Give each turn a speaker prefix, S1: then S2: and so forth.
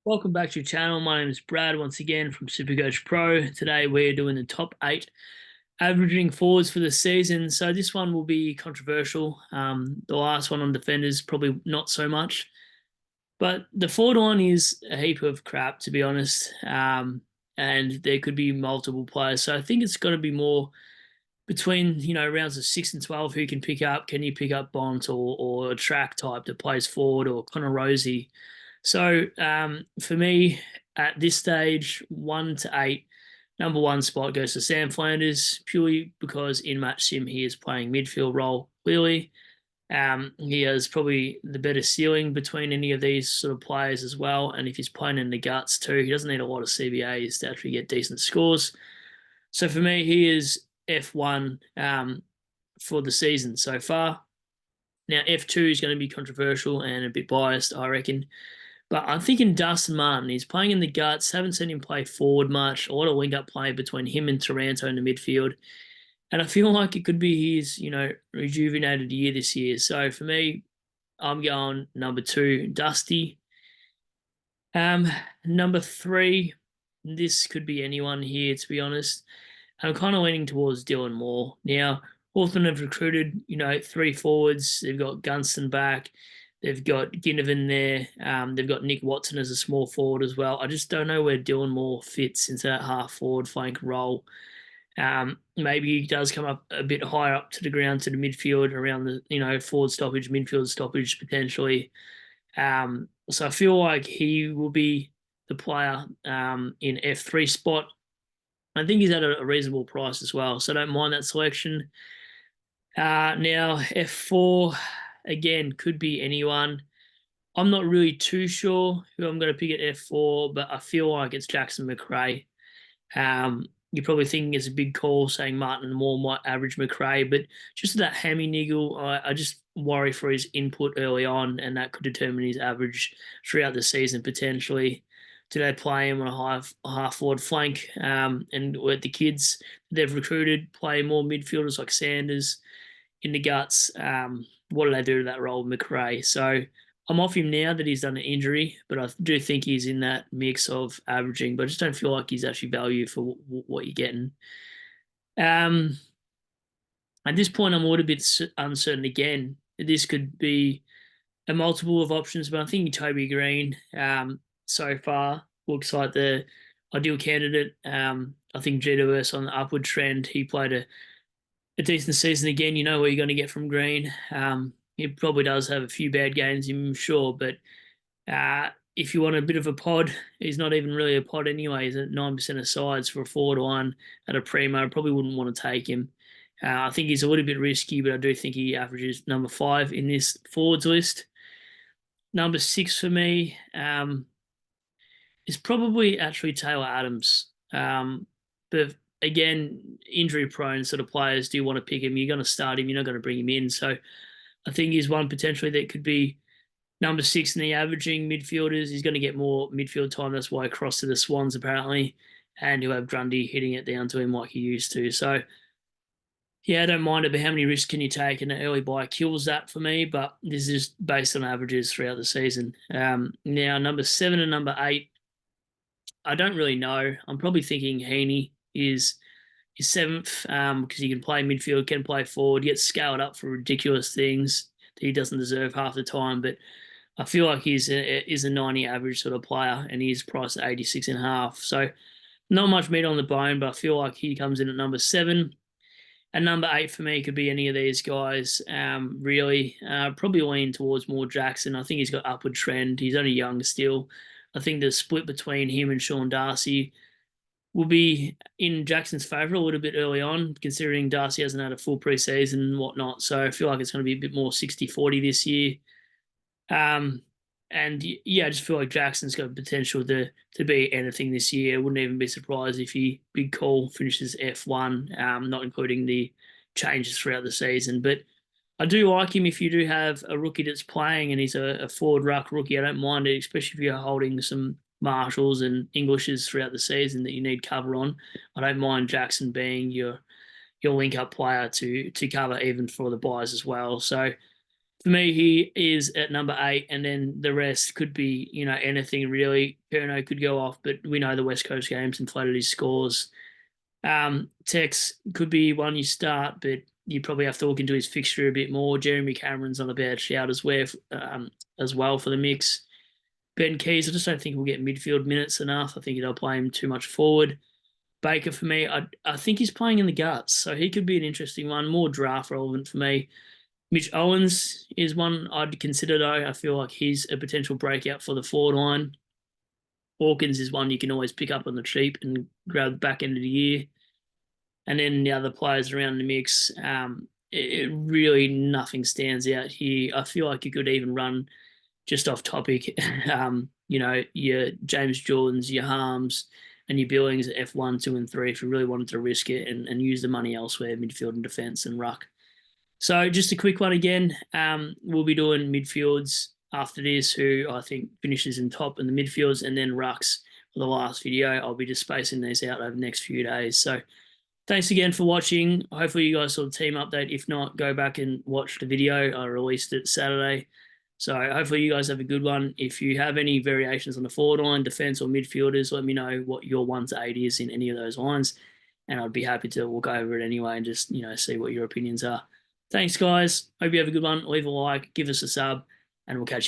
S1: Welcome back to your channel. My name is Brad once again from SuperCoach Pro. Today we're doing the top 8 averaging forwards for the season. So this one will be controversial. The last one on defenders probably not so much, but the forward one is a heap of crap to be honest. And there could be multiple players. So I think it's got to be more between rounds of 6 and 12 who can pick up. Can you pick up Bont or a track type that plays forward or Connor Rosie? So for me, at this stage, 1 to 8, number one spot goes to Sam Flanders purely because in match sim he is playing midfield role clearly. He has probably the better ceiling between any of these sort of players as well. And if he's playing in the guts too, he doesn't need a lot of CBAs to actually get decent scores. So for me, he is F1 for the season so far. Now, F2 is going to be controversial and a bit biased, I reckon. But I'm thinking Dustin Martin. He's playing in the guts. Haven't seen him play forward much. A lot of link-up play between him and Taranto in the midfield. And I feel like it could be his, rejuvenated year this year. So for me, I'm going number 2, Dusty. Number 3, this could be anyone here, to be honest. I'm kind of leaning towards Dylan Moore. Now, Hawthorn have recruited, 3 forwards. They've got Gunston back. They've got Ginnivan there. They've got Nick Watson as a small forward as well. I just don't know where Dylan Moore fits into that half forward flank role. Maybe he does come up a bit higher up to the ground to the midfield around the forward stoppage, midfield stoppage potentially. So I feel like he will be the player in F3 spot. I think he's at a reasonable price as well, so I don't mind that selection. Now, F4, again, could be anyone. I'm not really too sure who I'm going to pick at F4, but I feel like it's Jackson McRae. You're probably thinking it's a big call saying Martin Moore might average McRae, but just that hammy niggle, I just worry for his input early on, and that could determine his average throughout the season potentially. Do they play him on a half forward flank? And let the kids they've recruited play more midfielders like Sanders in the guts? What do they do to that role with McRae? So I'm off him now that he's done an injury, but I do think he's in that mix of averaging, but I just don't feel like he's actually value for what you're getting. At this point, I'm a little bit uncertain again. This could be a multiple of options, but I'm thinking Toby Green so far looks like the ideal candidate. I think GWS on the upward trend. He played a decent season again. You know what you're going to get from Green. He probably does have a few bad games, I'm sure, but if you want a bit of a pod, he's not even really a pod anyway. He's at 9% of sides for a forward one at a primo. I probably wouldn't want to take him. I think he's a little bit risky, but I do think he averages number 5 in this forwards list. Number 6 for me is probably actually Taylor Adams. But again, injury prone sort of players, do you want to pick him? You're going to start him, you're not going to bring him in. So I think he's one potentially that could be number 6 in the averaging midfielders. He's going to get more midfield time. That's why he crossed to the Swans apparently. And he'll have Grundy hitting it down to him like he used to. So yeah, I don't mind it, but how many risks can you take? And an early buy kills that for me, but this is based on averages throughout the season. Now, number 7 and number 8, I don't really know. I'm probably thinking Heaney is 7th because he can play midfield, can play forward, gets scaled up for ridiculous things that he doesn't deserve half the time. But I feel like he's a 90 average sort of player, and he's priced at 86.5. So not much meat on the bone, but I feel like he comes in at number 7. And number 8 for me could be any of these guys, really. Probably lean towards more Jackson. I think he's got upward trend. He's only young still. I think the split between him and Sean Darcy will be in Jackson's favour a little bit early on, considering Darcy hasn't had a full preseason and whatnot. So I feel like it's going to be a bit more 60-40 this year. And yeah, I just feel like Jackson's got potential to be anything this year. I wouldn't even be surprised if he, big call, finishes F1, not including the changes throughout the season. But I do like him if you do have a rookie that's playing and he's a forward ruck rookie. I don't mind it, especially if you're holding some Marshalls and Englishes throughout the season that you need cover on. I don't mind Jackson being your link-up player to cover even for the buys as well. So For me, he is at number 8, and then the rest could be, anything really. Perno could go off, but we know the West Coast games inflated his scores. Tex could be one you start, but you probably have to look into his fixture a bit more. Jeremy Cameron's not a bad shout as well for the mix. Ben Keys, I just don't think we'll get midfield minutes enough. I think they'll play him too much forward. Baker, for me, I think he's playing in the guts, so he could be an interesting one, more draft relevant for me. Mitch Owens is one I'd consider, though. I feel like he's a potential breakout for the forward line. Hawkins is one you can always pick up on the cheap and grab the back end of the year. And then the other players around the mix, it really nothing stands out here. I feel like you could even run just off topic, your James Jordans, your Harms, and your Billings at F1, 2, and 3 if you really wanted to risk it and use the money elsewhere, midfield and defence and ruck. So just a quick one again. We'll be doing midfields after this, who I think finishes in top in the midfields, and then rucks for the last video. I'll be just spacing these out over the next few days. So thanks again for watching. Hopefully you guys saw the team update. If not, go back and watch the video. I released it Saturday. So hopefully you guys have a good one. If you have any variations on the forward line, defence, or midfielders, let me know what your 1 to 8 is in any of those lines. And I'd be happy to look over it anyway and just, see what your opinions are. Thanks, guys. Hope you have a good one. Leave a like, give us a sub, and we'll catch you.